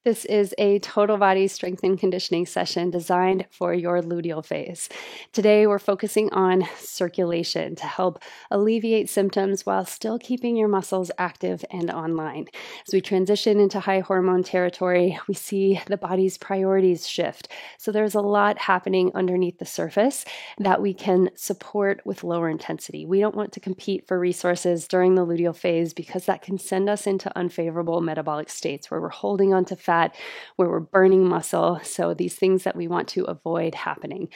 This is a total body strength and conditioning session designed for your luteal phase. Today, we're focusing on circulation to help alleviate symptoms while still keeping your muscles active and online. As we transition into high hormone territory, we see the body's priorities shift. So there's a lot happening underneath the surface that we can support with lower intensity. We don't want to compete for resources during the luteal phase because that can send us into unfavorable metabolic states where we're holding on to fat, where we're burning muscle. So these things that we want to avoid happening.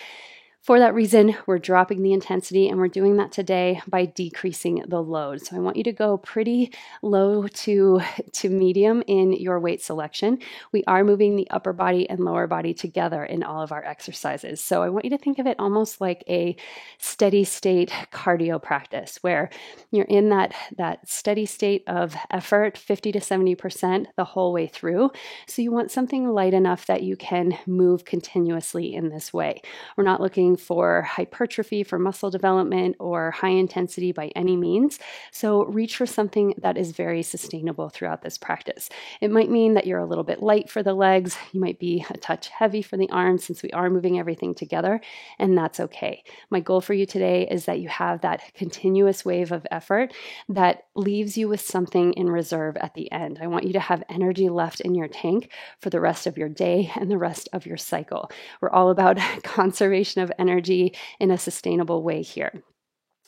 For that reason, we're dropping the intensity, and we're doing that today by decreasing the load. So I want you to go pretty low to medium in your weight selection. We are moving the upper body and lower body together in all of our exercises. So I want you to think of it almost like a steady state cardio practice where you're in that steady state of effort, 50 to 70% the whole way through. So you want something light enough that you can move continuously in this way. We're not looking for hypertrophy, for muscle development, or high intensity by any means. So reach for something that is very sustainable throughout this practice. It might mean that you're a little bit light for the legs. You might be a touch heavy for the arms since we are moving everything together, and that's okay. My goal for you today is that you have that continuous wave of effort that leaves you with something in reserve at the end. I want you to have energy left in your tank for the rest of your day and the rest of your cycle. We're all about conservation of energy in a sustainable way here.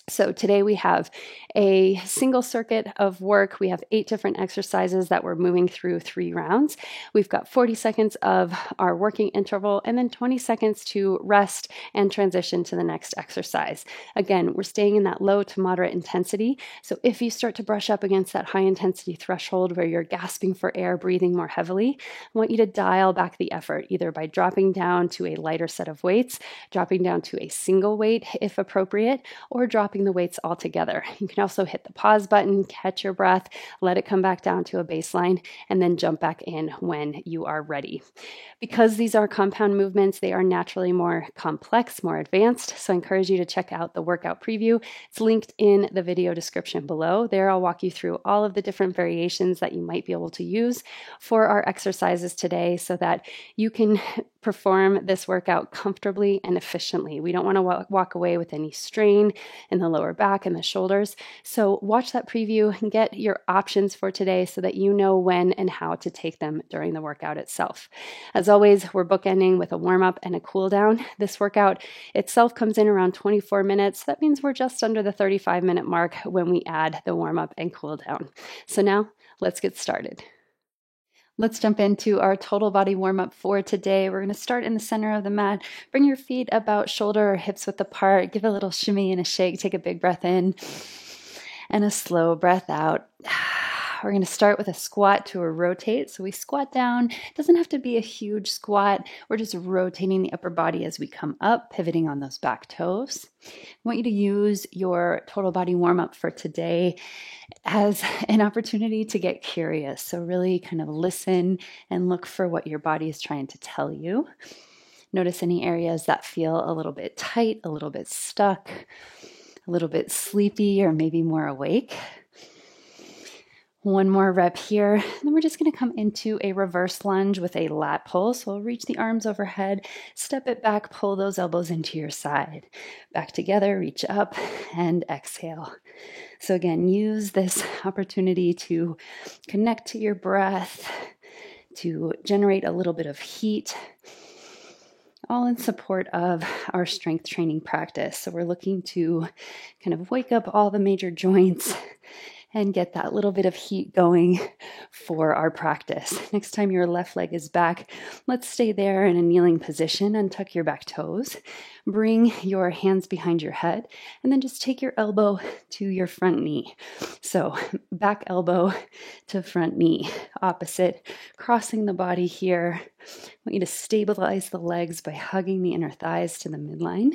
So today we have a single circuit of work. We have 8 different exercises that we're moving through 3 rounds. We've got 40 seconds of our working interval and then 20 seconds to rest and transition to the next exercise. Again, we're staying in that low to moderate intensity. So if you start to brush up against that high intensity threshold where you're gasping for air, breathing more heavily, I want you to dial back the effort either by dropping down to a lighter set of weights, dropping down to a single weight if appropriate, or dropping the weights all together. You can also hit the pause button, catch your breath, let it come back down to a baseline, and then jump back in when you are ready. Because these are compound movements, they are naturally more complex, more advanced. So I encourage you to check out the workout preview. It's linked in the video description below. There I'll walk you through all of the different variations that you might be able to use for our exercises today so that you can perform this workout comfortably and efficiently. We don't want to walk away with any strain in the lower back and the shoulders. So watch that preview and get your options for today so that you know when and how to take them during the workout itself. As always, we're bookending with a warm-up and a cool-down. This workout itself comes in around 24 minutes. That means we're just under the 35-minute mark when we add the warm-up and cool-down. So now let's get started. Let's jump into our total body warm-up for today. We're going to start in the center of the mat. Bring your feet about shoulder or hips width apart. Give a little shimmy and a shake. Take a big breath in and a slow breath out. We're going to start with a squat to a rotate. So we squat down. It doesn't have to be a huge squat. We're just rotating the upper body as we come up, pivoting on those back toes. I want you to use your total body warm-up for today as an opportunity to get curious. So really kind of listen and look for what your body is trying to tell you. Notice any areas that feel a little bit tight, a little bit stuck, a little bit sleepy, or maybe more awake. One more rep here. And then we're just going to come into a reverse lunge with a lat pull. So we'll reach the arms overhead, step it back, pull those elbows into your side. Back together, reach up, and exhale. So again, use this opportunity to connect to your breath, to generate a little bit of heat, all in support of our strength training practice. So we're looking to kind of wake up all the major joints and get that little bit of heat going for our practice. Next time your left leg is back, let's stay there in a kneeling position. Untuck your back toes. Bring your hands behind your head, and then just take your elbow to your front knee. So back elbow to front knee, opposite, crossing the body here. I want you to stabilize the legs by hugging the inner thighs to the midline.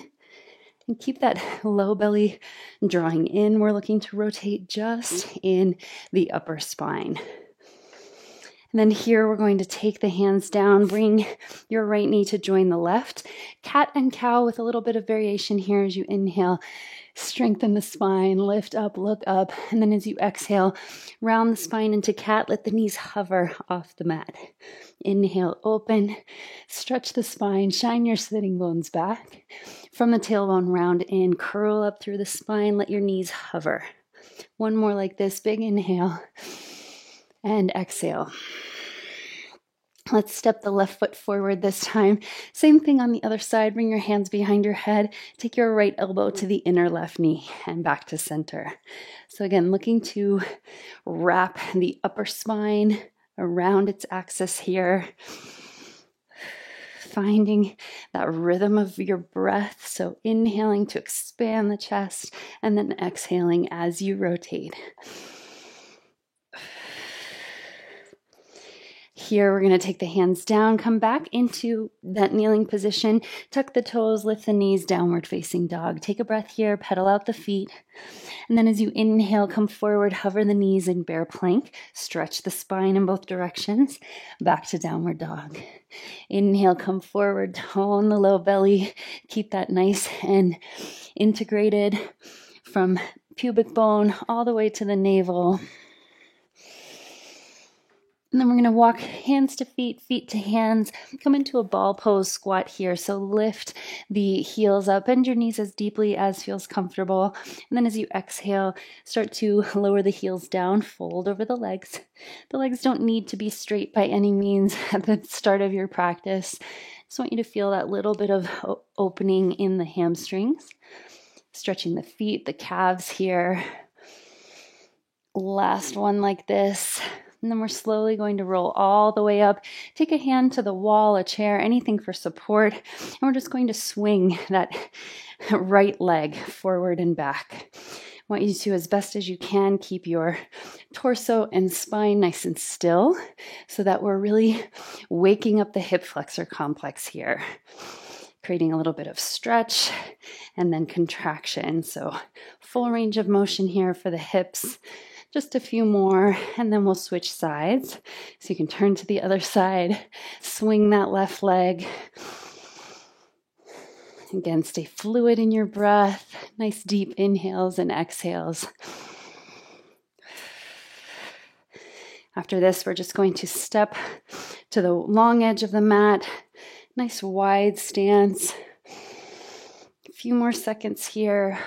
And keep that low belly drawing in. We're looking to rotate just in the upper spine. And then here we're going to take the hands down, bring your right knee to join the left. Cat and cow with a little bit of variation here as you inhale. Strengthen the spine, lift up, look up. And then as you exhale, round the spine into cat, let the knees hover off the mat. Inhale, open, stretch the spine, shine your sitting bones back. From the tailbone, round in, curl up through the spine, let your knees hover. One more like this, big inhale and exhale. Let's step the left foot forward this time. Same thing on the other side. Bring your hands behind your head. Take your right elbow to the inner left knee and back to center. So again, looking to wrap the upper spine around its axis here. Finding that rhythm of your breath. So inhaling to expand the chest and then exhaling as you rotate. Here, we're going to take the hands down, come back into that kneeling position, tuck the toes, lift the knees, downward facing dog. Take a breath here, pedal out the feet. And then as you inhale, come forward, hover the knees in bear plank, stretch the spine in both directions, back to downward dog. Inhale, come forward, tone the low belly, keep that nice and integrated from pubic bone all the way to the navel. And then we're going to walk hands to feet, feet to hands, come into a ball pose squat here. So lift the heels up, bend your knees as deeply as feels comfortable. And then as you exhale, start to lower the heels down, fold over the legs. The legs don't need to be straight by any means at the start of your practice. Just want you to feel that little bit of opening in the hamstrings. Stretching the feet, the calves here. Last one like this. And then we're slowly going to roll all the way up. Take a hand to the wall, a chair, anything for support. And we're just going to swing that right leg forward and back. I want you to, as best as you can, keep your torso and spine nice and still so that we're really waking up the hip flexor complex here. Creating a little bit of stretch and then contraction. So full range of motion here for the hips. Just a few more, and then we'll switch sides. So you can turn to the other side, swing that left leg. Again, stay fluid in your breath. Nice deep inhales and exhales. After this, we're just going to step to the long edge of the mat. Nice wide stance. A few more seconds here.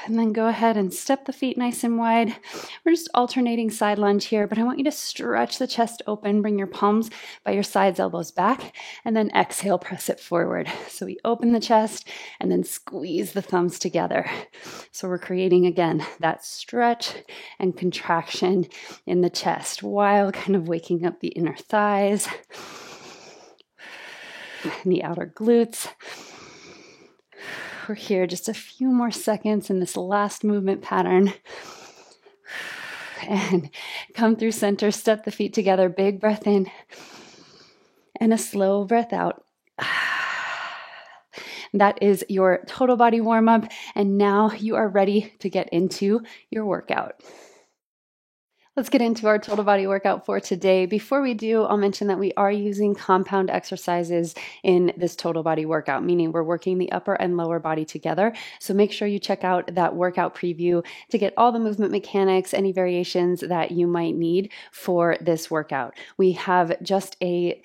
And then go ahead and step the feet nice and wide. We're just alternating side lunge here, but I want you to stretch the chest open, bring your palms by your sides, elbows back, and then exhale, press it forward. So we open the chest and then squeeze the thumbs together. So we're creating, again, that stretch and contraction in the chest while kind of waking up the inner thighs and the outer glutes. We're here just a few more seconds in this last movement pattern. And come through center, step the feet together, big breath in, and a slow breath out. That is your total body warm-up, and now you are ready to get into your workout. Let's get into our total body workout for today. Before we do, I'll mention that we are using compound exercises in this total body workout, meaning we're working the upper and lower body together. So make sure you check out that workout preview to get all the movement mechanics, any variations that you might need for this workout. We have just a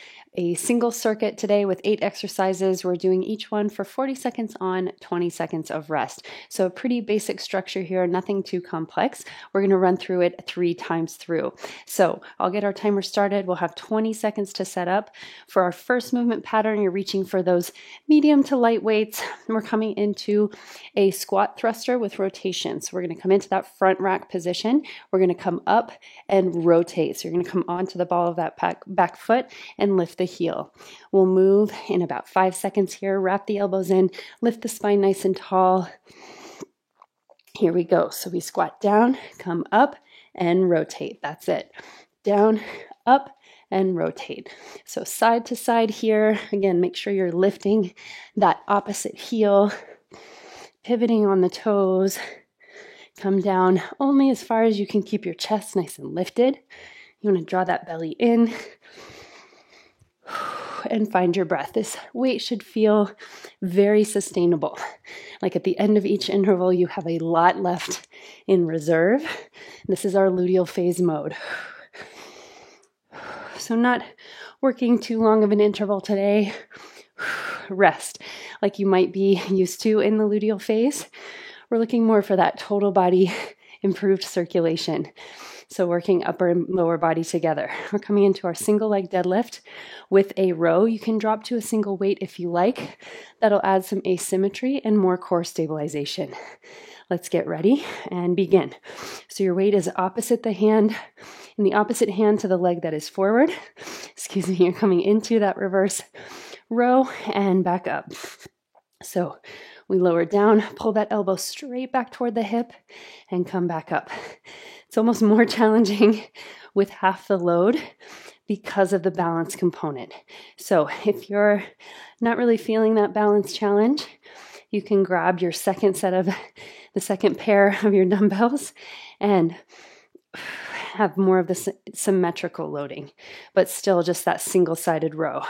single circuit today with 8 exercises. We're doing each one for 40 seconds on, 20 seconds of rest. So a pretty basic structure here, nothing too complex. We're going to run through it 3 times through. So I'll get our timer started. We'll have 20 seconds to set up. For our first movement pattern, you're reaching for those medium to light weights. We're coming into a squat thruster with rotation. So we're going to come into that front rack position. We're going to come up and rotate. So you're going to come onto the ball of that back foot and lift the heel. We'll move in about 5 seconds here. Wrap the elbows in, lift the spine nice and tall. Here we go. So we squat down, come up, and rotate. That's it. Down, up, and rotate. So side to side here. Again, make sure you're lifting that opposite heel, pivoting on the toes, Come down only as far as you can keep your chest nice and lifted. You want to draw that belly in and find your breath. This weight should feel very sustainable. Like at the end of each interval, you have a lot left in reserve. This is our luteal phase mode. So not working too long of an interval today. Rest like you might be used to in the luteal phase. We're looking more for that total body improved circulation. So working upper and lower body together. We're coming into our single leg deadlift with a row. You can drop to a single weight if you like. That'll add some asymmetry and more core stabilization. Let's get ready and begin. So your weight is opposite the hand, in the opposite hand to the leg that is forward. Excuse me, you're coming into that reverse row and back up. So we lower down, pull that elbow straight back toward the hip and come back up. It's almost more challenging with half the load because of the balance component. So if you're not really feeling that balance challenge, you can grab your second pair of your dumbbells and have more of the symmetrical loading, but still just that single-sided row.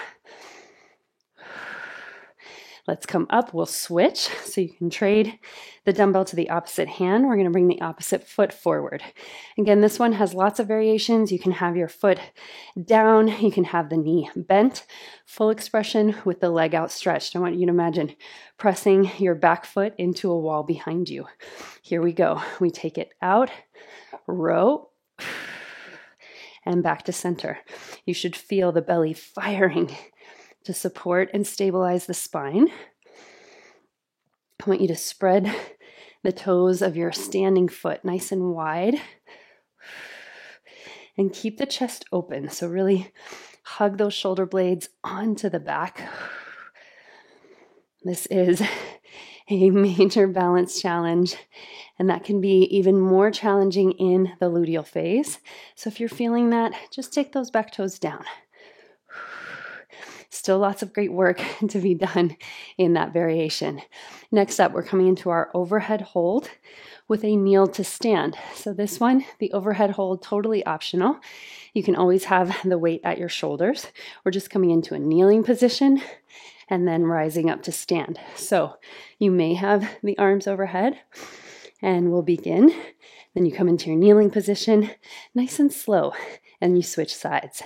Let's come up, we'll switch. So you can trade the dumbbell to the opposite hand. We're going to bring the opposite foot forward. Again, this one has lots of variations. You can have your foot down, you can have the knee bent, full expression with the leg outstretched. I want you to imagine pressing your back foot into a wall behind you. Here we go. We take it out, row, and back to center. You should feel the belly firing to support and stabilize the spine. I want you to spread the toes of your standing foot nice and wide and keep the chest open. So really hug those shoulder blades onto the back. This is a major balance challenge, and that can be even more challenging in the luteal phase. So if you're feeling that, just take those back toes down. Still lots of great work to be done in that variation. Next up, we're coming into our overhead hold with a kneel to stand. So this one, the overhead hold, totally optional. You can always have the weight at your shoulders. We're just coming into a kneeling position and then rising up to stand. So you may have the arms overhead, and we'll begin. Then you come into your kneeling position, nice and slow, and you switch sides.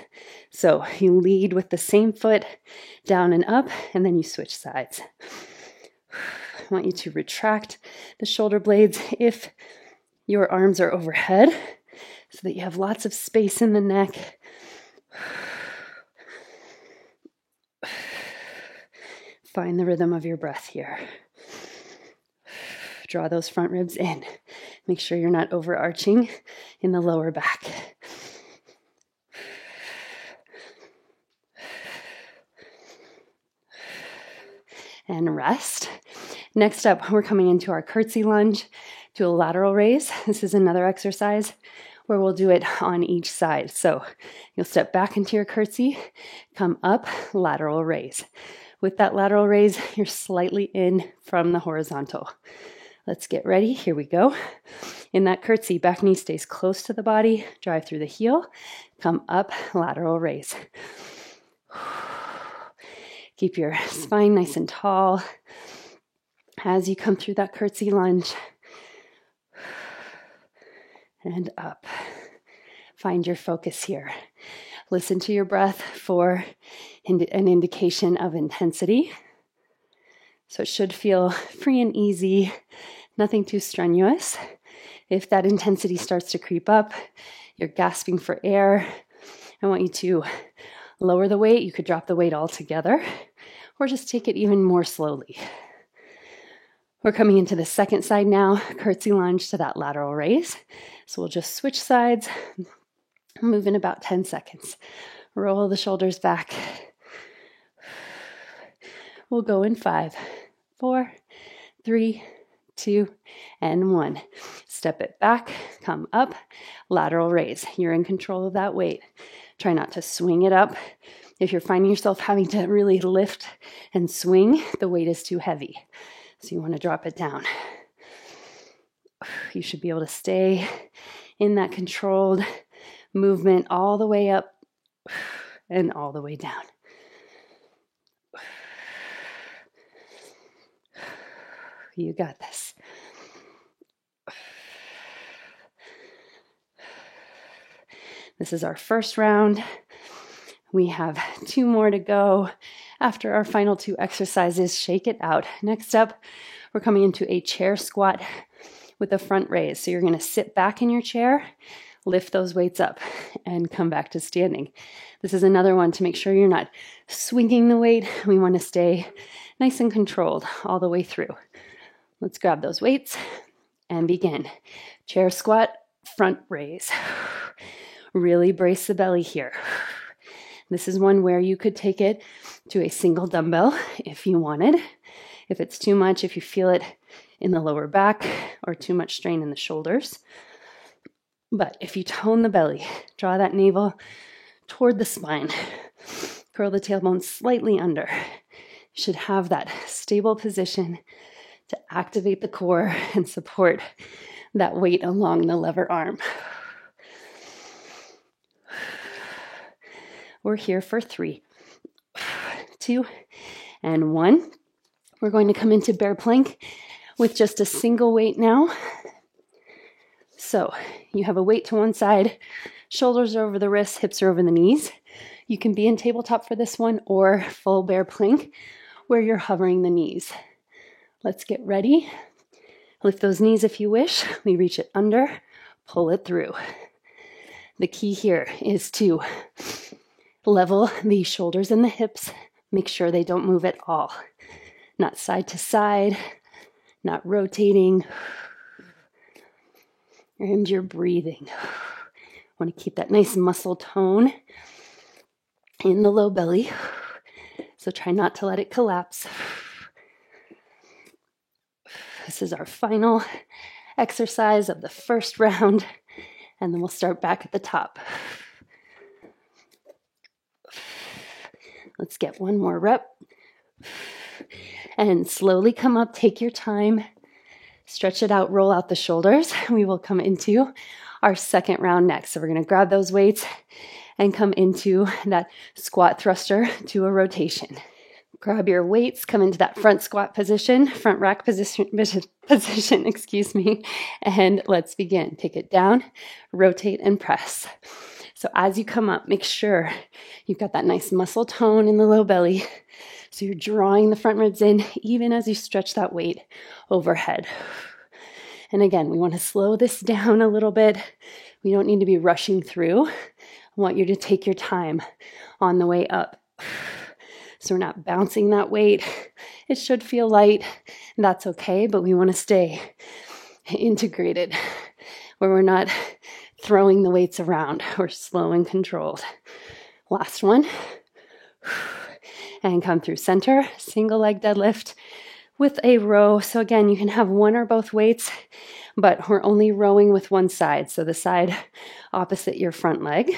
So you lead with the same foot down and up, and then you switch sides. I want you to retract the shoulder blades if your arms are overhead so that you have lots of space in the neck. Find the rhythm of your breath here. Draw those front ribs in. Make sure you're not overarching in the lower back. And rest. Next up, we're coming into our curtsy lunge to a lateral raise. This is another exercise where we'll do it on each side. So you'll step back into your curtsy, come up, lateral raise. With that lateral raise, you're slightly in from the horizontal. Let's get ready. Here we go. In that curtsy, back knee stays close to the body. Drive through the heel. Come up, lateral raise. Keep your spine nice and tall as you come through that curtsy lunge. And up. Find your focus here. Listen to your breath for an indication of intensity. So it should feel free and easy, nothing too strenuous. If that intensity starts to creep up, you're gasping for air, I want you to lower the weight. You could drop the weight altogether, or just take it even more slowly. We're coming into the second side now, curtsy lunge to that lateral raise. So we'll just switch sides, move in about 10 seconds. Roll the shoulders back. We'll go in 5, 4, 3, 2, and 1. Step it back, come up, lateral raise. You're in control of that weight. Try not to swing it up. If you're finding yourself having to really lift and swing, the weight is too heavy. So you want to drop it down. You should be able to stay in that controlled movement all the way up and all the way down. You got this. This is our first round. We have 2 more to go. After our final 2 exercises, shake it out. Next up, we're coming into a chair squat with a front raise. So you're going to sit back in your chair, lift those weights up, and come back to standing. This is another one to make sure you're not swinging the weight. We want to stay nice and controlled all the way through. Let's grab those weights and begin. Chair squat, front raise. Really brace the belly here. This is one where you could take it to a single dumbbell if you wanted. If it's too much, if you feel it in the lower back or too much strain in the shoulders. But if you tone the belly, draw that navel toward the spine, curl the tailbone slightly under, you should have that stable position to activate the core and support that weight along the lever arm. We're here for 3, 2, and 1. We're going to come into bear plank with just a single weight now. So you have a weight to one side, shoulders are over the wrists, hips are over the knees. You can be in tabletop for this one or full bear plank where you're hovering the knees. Let's get ready. Lift those knees if you wish. We reach it under, pull it through. The key here is to level the shoulders and the hips. Make sure they don't move at all. Not side to side, not rotating. And you're breathing. Want to keep that nice muscle tone in the low belly. So try not to let it collapse. This is our final exercise of the first round, and then we'll start back at the top. Let's get one more rep. And slowly come up, take your time. Stretch it out, roll out the shoulders. We will come into our second round next. So we're going to grab those weights and come into that squat thruster to a rotation. Grab your weights, come into that front squat position, front rack position, and let's begin. Take it down, rotate, and press. So as you come up, make sure you've got that nice muscle tone in the low belly. So you're drawing the front ribs in even as you stretch that weight overhead. And again, we want to slow this down a little bit. We don't need to be rushing through. I want you to take your time on the way up. So we're not bouncing that weight. It should feel light. That's okay, but we want to stay integrated where we're not throwing the weights around. We're slow and controlled. Last one. And come through center, single leg deadlift with a row. So again, you can have one or both weights, but we're only rowing with one side. So the side opposite your front leg.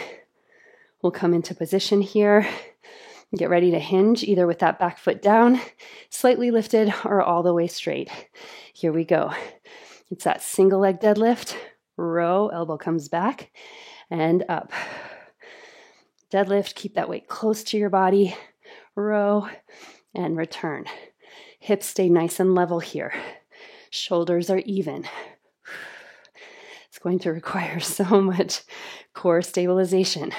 We'll come into position here. Get ready to hinge either with that back foot down, slightly lifted, or all the way straight. Here we go. It's that single leg deadlift, row, elbow comes back and up. Deadlift, keep that weight close to your body, row, and return. Hips stay nice and level here. Shoulders are even. It's going to require so much core stabilization,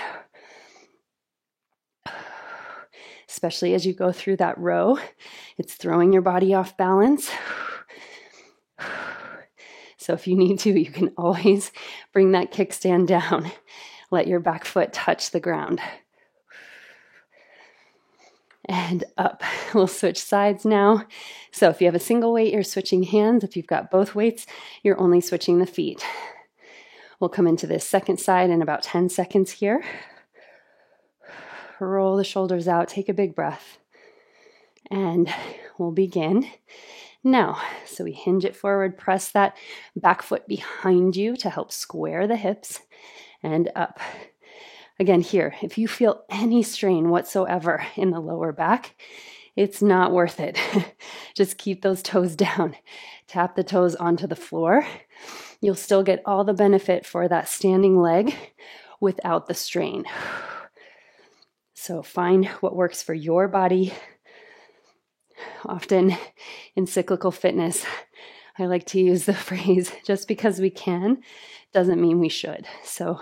especially as you go through that row. It's throwing your body off balance. So if you need to, you can always bring that kickstand down. Let your back foot touch the ground. And up. We'll switch sides now. So if you have a single weight, you're switching hands. If you've got both weights, you're only switching the feet. We'll come into this second side in about 10 seconds here. Roll the shoulders out, take a big breath, and we'll begin now. So we hinge it forward, press that back foot behind you to help square the hips, and up. Again here, if you feel any strain whatsoever in the lower back, it's not worth it. Just keep those toes down. Tap the toes onto the floor. You'll still get all the benefit for that standing leg without the strain. So find what works for your body. Often in cyclical fitness, I like to use the phrase, just because we can doesn't mean we should. So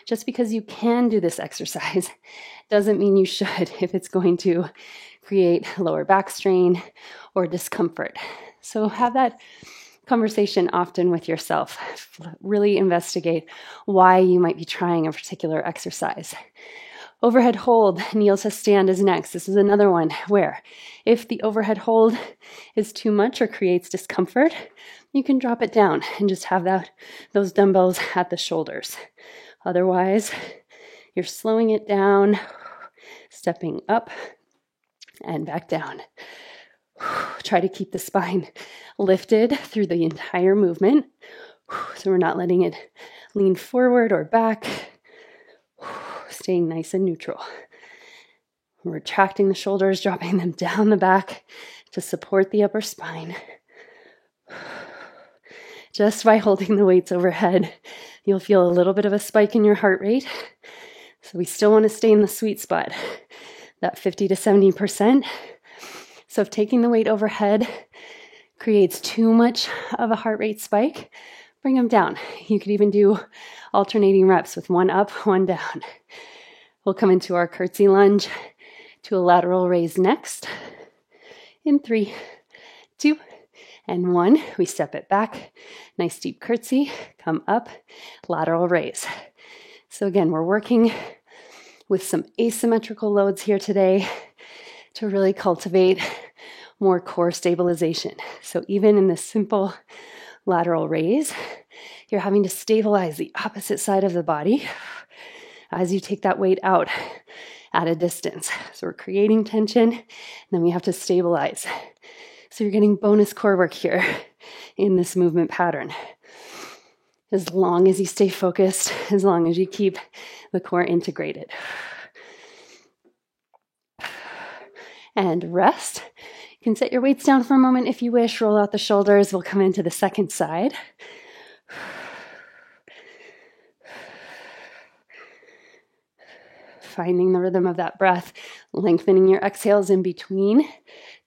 just because you can do this exercise doesn't mean you should if it's going to create lower back strain or discomfort. So have that conversation often with yourself. Really investigate why you might be trying a particular exercise. Overhead hold, kneel to stand is next. This is another one where if the overhead hold is too much or creates discomfort, you can drop it down and just have those dumbbells at the shoulders. Otherwise, you're slowing it down, stepping up and back down. Try to keep the spine lifted through the entire movement. So we're not letting it lean forward or back. Staying nice and neutral. Retracting the shoulders, dropping them down the back to support the upper spine. Just by holding the weights overhead, you'll feel a little bit of a spike in your heart rate. So we still want to stay in the sweet spot, that 50 to 70%. So if taking the weight overhead creates too much of a heart rate spike, bring them down. You could even do alternating reps with one up, one down. We'll come into our curtsy lunge to a lateral raise next. In 3, 2, and 1. We step it back. Nice deep curtsy. Come up, lateral raise. So again, we're working with some asymmetrical loads here today to really cultivate more core stabilization. So even in this simple lateral raise, you're having to stabilize the opposite side of the body as you take that weight out at a distance. So we're creating tension, and then we have to stabilize. So you're getting bonus core work here in this movement pattern. As long as you stay focused, as long as you keep the core integrated. And rest. You can set your weights down for a moment if you wish. Roll out the shoulders. We'll come into the second side. Finding the rhythm of that breath, lengthening your exhales in between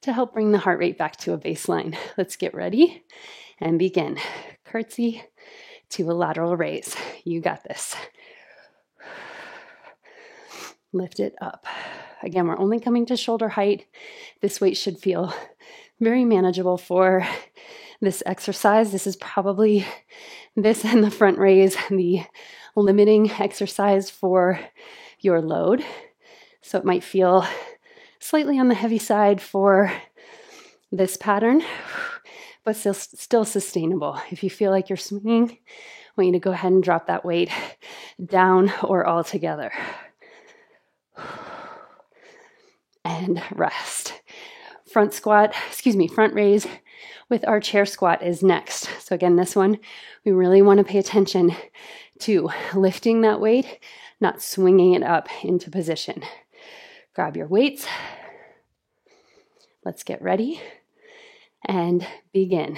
to help bring the heart rate back to a baseline. Let's get ready and begin. Curtsy to a lateral raise. You got this. Lift it up. Again, we're only coming to shoulder height. This weight should feel very manageable for this exercise. This is probably, this and the front raise, the limiting exercise for your load. So it might feel slightly on the heavy side for this pattern, but still sustainable. If you feel like you're swinging, I want you to go ahead and drop that weight down or all together. And rest. Front raise with our chair squat is next. So again, this one, we really want to pay attention to lifting that weight, not swinging it up into position. Grab your weights. Let's get ready and begin.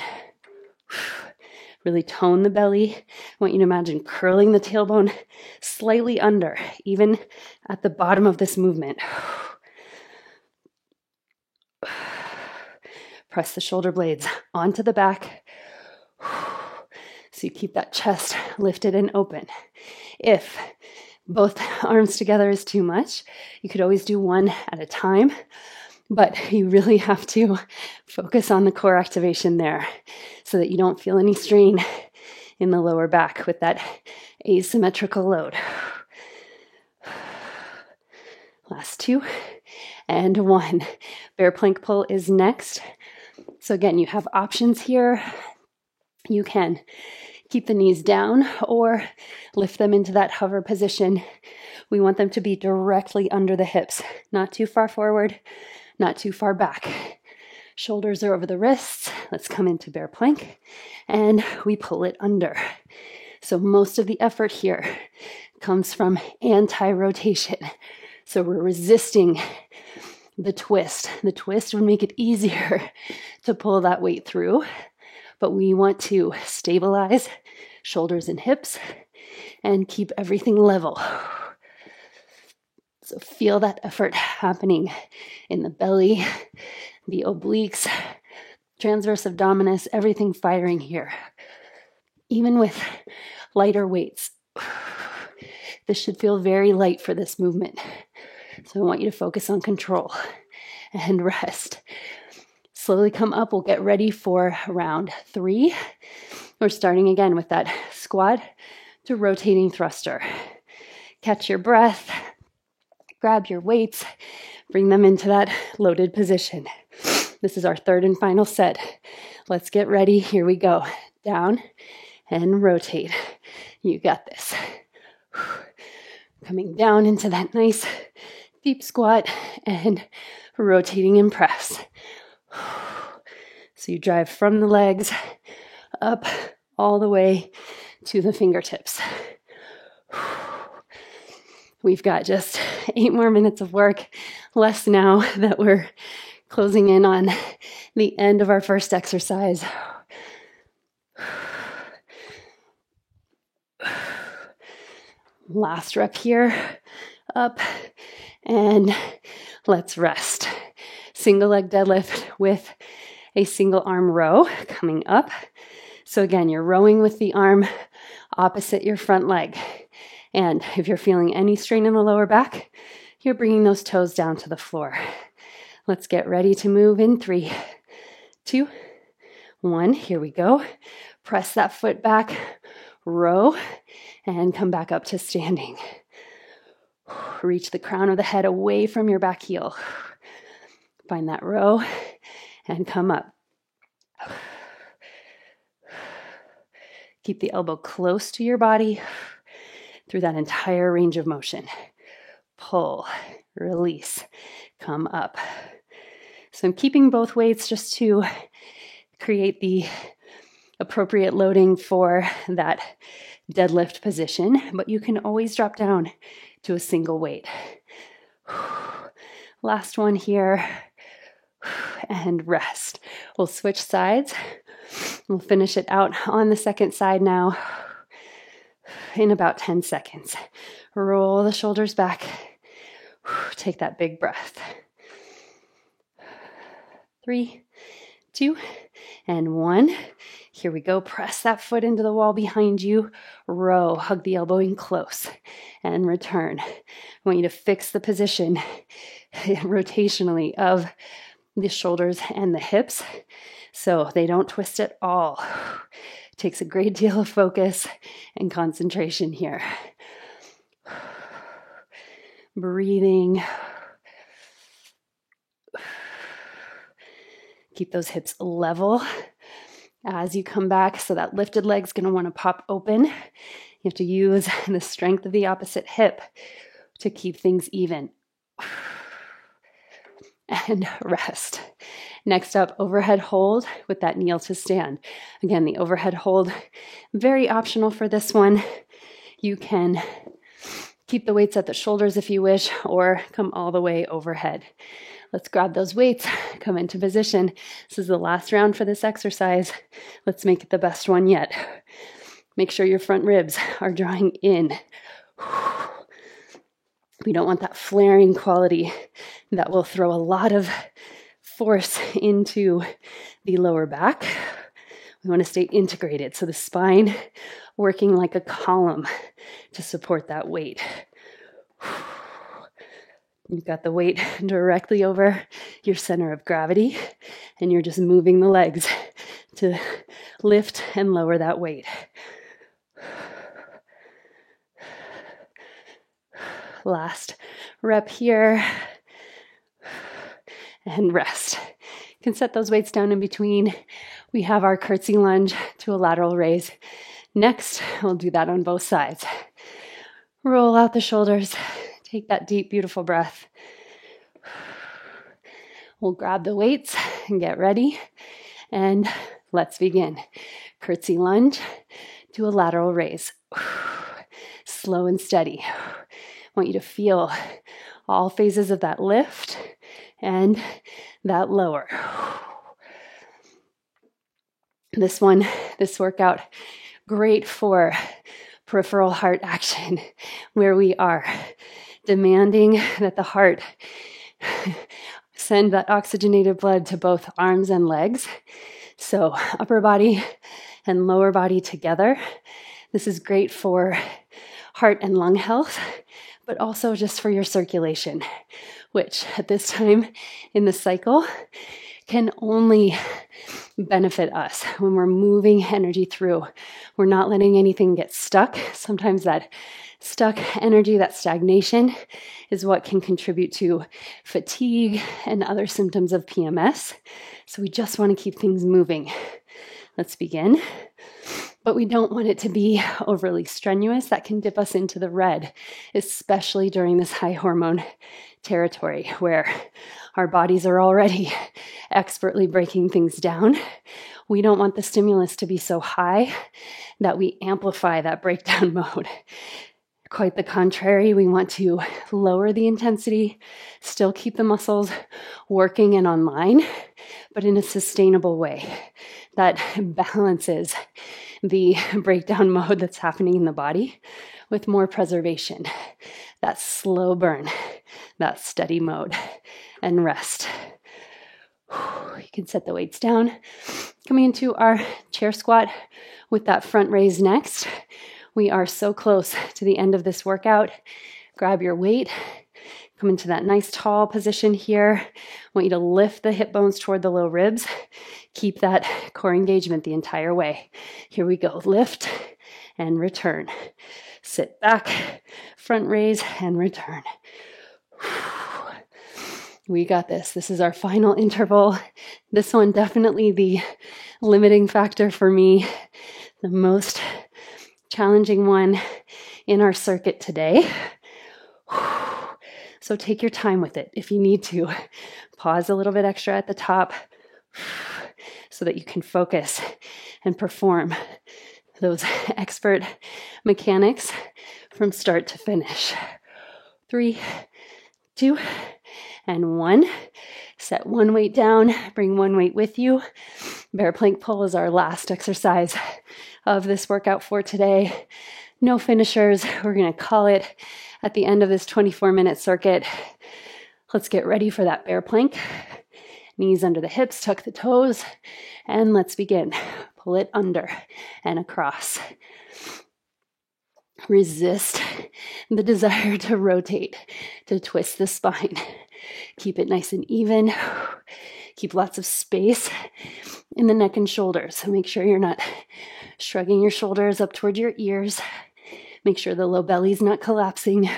Really tone the belly. I want you to imagine curling the tailbone slightly under, even at the bottom of this movement. Press the shoulder blades onto the back. So you keep that chest lifted and open. If both arms together is too much, you could always do one at a time, but you really have to focus on the core activation there so that you don't feel any strain in the lower back with that asymmetrical load. Last 2 and 1. Bear plank pull is next. So again, you have options here. You can keep the knees down or lift them into that hover position. We want them to be directly under the hips, not too far forward, not too far back. Shoulders are over the wrists. Let's come into bear plank and we pull it under. So most of the effort here comes from anti-rotation. So we're resisting the twist. The twist would make it easier to pull that weight through, but we want to stabilize shoulders and hips and keep everything level. So feel that effort happening in the belly, the obliques, transverse abdominis, everything firing here. Even with lighter weights, this should feel very light for this movement. So I want you to focus on control and rest. Slowly come up. We'll get ready for round 3. We're starting again with that squat to rotating thruster. Catch your breath, grab your weights, bring them into that loaded position. This is our third and final set. Let's get ready. Here we go. Down and rotate. You got this. Coming down into that nice deep squat and rotating in press. So you drive from the legs up all the way to the fingertips. We've got just 8 more minutes of work, less now that we're closing in on the end of our first exercise. Last rep here, up, and let's rest. Single leg deadlift with a single arm row coming up. So again, you're rowing with the arm opposite your front leg. And if you're feeling any strain in the lower back, you're bringing those toes down to the floor. Let's get ready to move in 3, 2, 1. Here we go. Press that foot back, row, and come back up to standing. Reach the crown of the head away from your back heel. Find that row and come up. Keep the elbow close to your body through that entire range of motion. Pull, release, come up. So I'm keeping both weights just to create the appropriate loading for that deadlift position, but you can always drop down to a single weight. Last one here, and rest. We'll switch sides. We'll finish it out on the second side now in about 10 seconds. Roll the shoulders back. Take that big breath. 3, 2, and 1. Here we go. Press that foot into the wall behind you. Row. Hug the elbow in close and return. I want you to fix the position rotationally of the shoulders and the hips so they don't twist at all. It takes a great deal of focus and concentration here. Breathing. Keep those hips level as you come back. So that lifted leg's going to want to pop open. You have to use the strength of the opposite hip to keep things even. And rest. Next up, overhead hold with that kneel to stand. Again, the overhead hold, very optional for this one. You can keep the weights at the shoulders if you wish, or come all the way overhead. Let's grab those weights, come into position. This is the last round for this exercise. Let's make it the best one yet. Make sure your front ribs are drawing in. We don't want that flaring quality that will throw a lot of force into the lower back. We want to stay integrated. So the spine working like a column to support that weight. You've got the weight directly over your center of gravity, and you're just moving the legs to lift and lower that weight. Last rep here, and rest. You can set those weights down in between. We have our curtsy lunge to a lateral raise. Next, we'll do that on both sides. Roll out the shoulders. Take that deep, beautiful breath. We'll grab the weights and get ready. And let's begin. Curtsy lunge to a lateral raise. Slow and steady. I want you to feel all phases of that lift and that lower. This workout, great for peripheral heart action, where we are demanding that the heart send that oxygenated blood to both arms and legs. So upper body and lower body together. This is great for heart and lung health, but also just for your circulation, which at this time in the cycle can only benefit us when we're moving energy through. We're not letting anything get stuck. Sometimes that stuck energy, that stagnation, is what can contribute to fatigue and other symptoms of PMS. So we just want to keep things moving. Let's begin. But we don't want it to be overly strenuous. That can dip us into the red, especially during this high hormone territory where our bodies are already expertly breaking things down. We don't want the stimulus to be so high that we amplify that breakdown mode. Quite the contrary, we want to lower the intensity, still keep the muscles working and online, but in a sustainable way that balances the breakdown mode that's happening in the body with more preservation, that slow burn, that steady mode, and rest. You can set the weights down. Coming into our chair squat with that front raise next. We are so close to the end of this workout. Grab your weight. Come into that nice tall position here. I want you to lift the hip bones toward the low ribs. Keep that core engagement the entire way. Here we go. Lift and return. Sit back, front raise, and return. We got this. This is our final interval. This one definitely the limiting factor for me. The most challenging one in our circuit today. So take your time with it. If you need to, pause a little bit extra at the top so that you can focus and perform those expert mechanics from start to finish. 3, 2, and 1. Set one weight down, bring one weight with you. Bear plank pull is our last exercise of this workout for today. No finishers. We're going to call it at the end of this 24-minute circuit. Let's get ready for that bear plank. Knees under the hips, tuck the toes, and let's begin. Pull it under and across. Resist the desire to rotate, to twist the spine. Keep it nice and even. Keep lots of space in the neck and shoulders. So make sure you're not shrugging your shoulders up toward your ears. Make sure the low belly's not collapsing.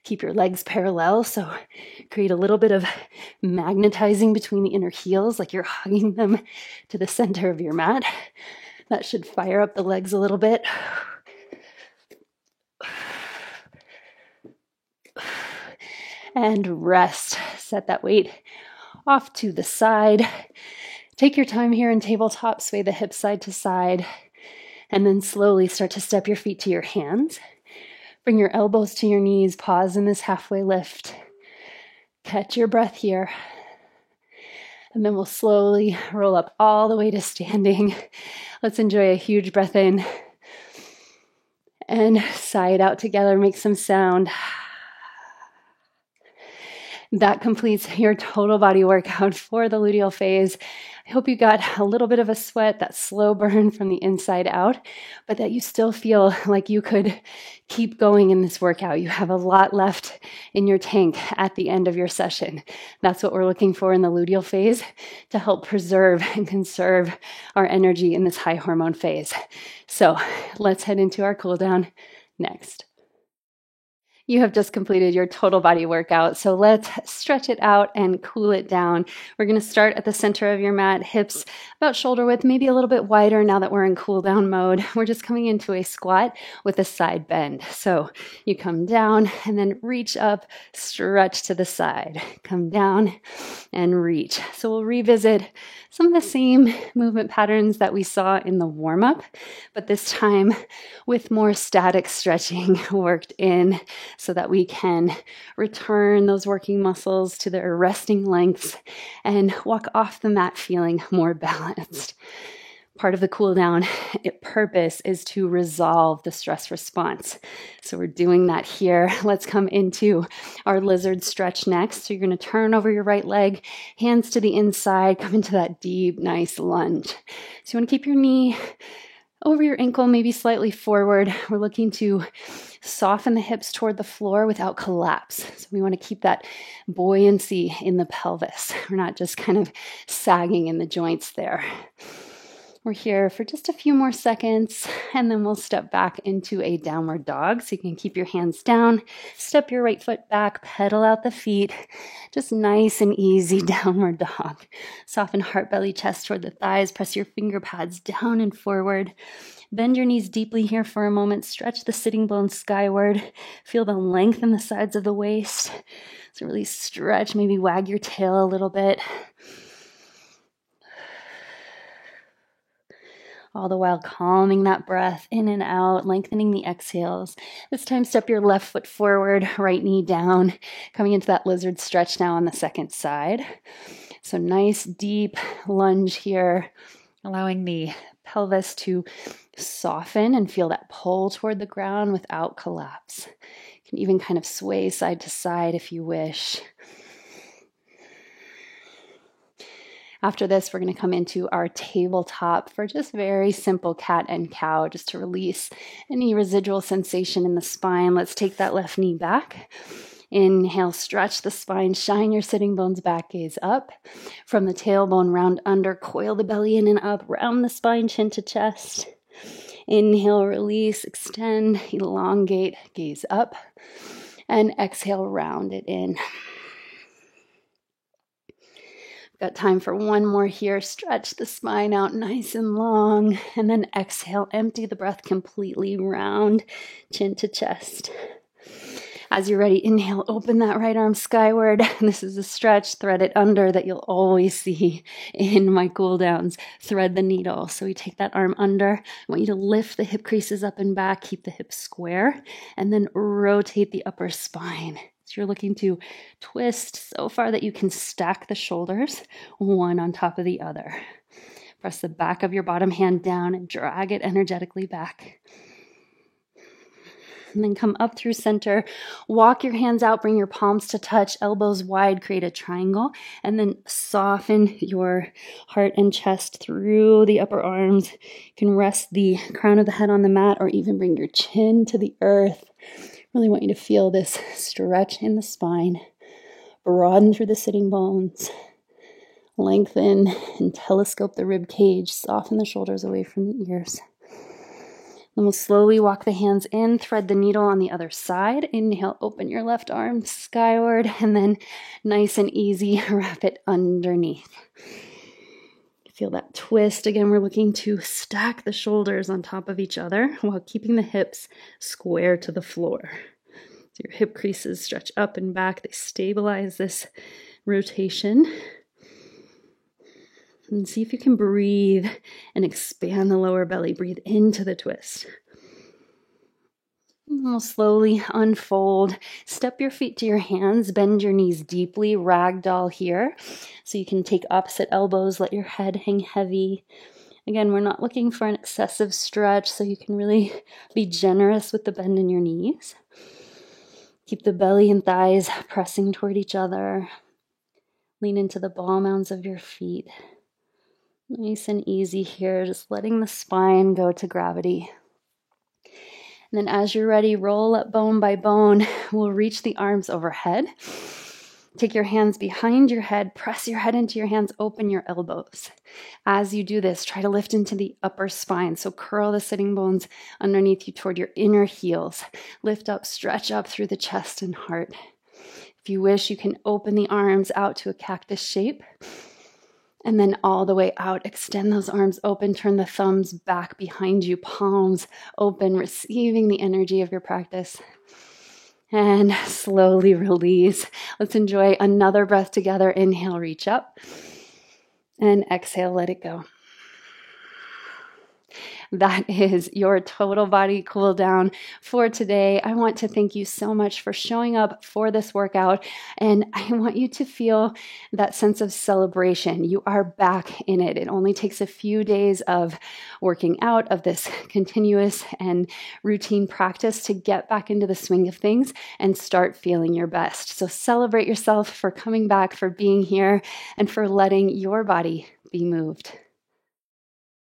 Keep your legs parallel, so create a little bit of magnetizing between the inner heels, like you're hugging them to the center of your mat. That should fire up the legs a little bit. And rest. Set that weight off to the side. Take your time here in tabletop, sway the hips side to side, and then slowly start to step your feet to your hands. Bring your elbows to your knees, pause in this halfway lift. Catch your breath here. And then we'll slowly roll up all the way to standing. Let's enjoy a huge breath in. And sigh it out together, make some sound. That completes your total body workout for the luteal phase. I hope you got a little bit of a sweat, that slow burn from the inside out, but that you still feel like you could keep going in this workout. You have a lot left in your tank at the end of your session. That's what we're looking for in the luteal phase to help preserve and conserve our energy in this high hormone phase. So let's head into our cool down next. You have just completed your total body workout, so let's stretch it out and cool it down. We're going to start at the center of your mat, hips about shoulder width, maybe a little bit wider now that we're in cool down mode. We're just coming into a squat with a side bend. So you come down and then reach up, stretch to the side. Come down and reach. So we'll revisit some of the same movement patterns that we saw in the warm-up, but this time with more static stretching worked in. so that we can return those working muscles to their resting lengths and walk off the mat feeling more balanced. Part of the cool down purpose is to resolve the stress response. So we're doing that here. Let's come into our lizard stretch next. So you're going to turn over your right leg, hands to the inside, come into that deep, nice lunge. So you want to keep your knee over your ankle, maybe slightly forward. We're looking to soften the hips toward the floor without collapse. So we want to keep that buoyancy in the pelvis. We're not just kind of sagging in the joints there. We're here for just a few more seconds, and then we'll step back into a downward dog. So you can keep your hands down, step your right foot back, pedal out the feet. Just nice and easy downward dog. Soften heart, belly, chest toward the thighs. Press your finger pads down and forward. Bend your knees deeply here for a moment. Stretch the sitting bones skyward. Feel the length in the sides of the waist. So really stretch, maybe wag your tail a little bit. All the while calming that breath in and out, lengthening the exhales. This time, step your left foot forward, right knee down, coming into that lizard stretch now on the second side. So nice, deep lunge here, allowing the pelvis to soften and feel that pull toward the ground without collapse. You can even kind of sway side to side if you wish. After this, we're going to come into our tabletop for just very simple cat and cow, just to release any residual sensation in the spine. Let's take that left knee back. Inhale, stretch the spine, shine your sitting bones back, gaze up. From the tailbone, round under, coil the belly in and up, round the spine, chin to chest. Inhale, release, extend, elongate, gaze up. And exhale, round it in. Got time for one more here. Stretch the spine out nice and long. And then exhale, empty the breath completely, round, chin to chest. As you're ready, inhale, open that right arm skyward. This is a stretch, thread it under that you'll always see in my cool downs. Thread the needle. So we take that arm under. I want you to lift the hip creases up and back, keep the hips square, and then rotate the upper spine. So you're looking to twist so far that you can stack the shoulders one on top of the other. Press the back of your bottom hand down and drag it energetically back. And then come up through center. Walk your hands out, bring your palms to touch, elbows wide, create a triangle, and then soften your heart and chest through the upper arms. You can rest the crown of the head on the mat or even bring your chin to the earth. Really want you to feel this stretch in the spine, broaden through the sitting bones, lengthen and telescope the rib cage, soften the shoulders away from the ears. Then we'll slowly walk the hands in, thread the needle on the other side. Inhale, open your left arm skyward, and then nice and easy, wrap it underneath. Feel that twist. Again, we're looking to stack the shoulders on top of each other while keeping the hips square to the floor. So your hip creases stretch up and back. They stabilize this rotation. And see if you can breathe and expand the lower belly. Breathe into the twist. And we'll slowly unfold. Step your feet to your hands. Bend your knees deeply. Ragdoll here. So you can take opposite elbows. Let your head hang heavy. Again, we're not looking for an excessive stretch, so you can really be generous with the bend in your knees. Keep the belly and thighs pressing toward each other. Lean into the ball mounds of your feet. Nice and easy here, just letting the spine go to gravity. And then as you're ready, roll up bone by bone. We'll reach the arms overhead. Take your hands behind your head, press your head into your hands, open your elbows. As you do this, try to lift into the upper spine. So curl the sitting bones underneath you toward your inner heels. Lift up, stretch up through the chest and heart. If you wish, you can open the arms out to a cactus shape. And then all the way out, extend those arms open, turn the thumbs back behind you, palms open, receiving the energy of your practice. And slowly release. Let's enjoy another breath together. Inhale, reach up. And exhale, let it go. that is your total body cool down for today. I want to thank you so much for showing up for this workout, and I want you to feel that sense of celebration. You are back in it. It only takes a few days of working out, of this continuous and routine practice to get back into the swing of things and start feeling your best. So celebrate yourself for coming back, for being here, and for letting your body be moved.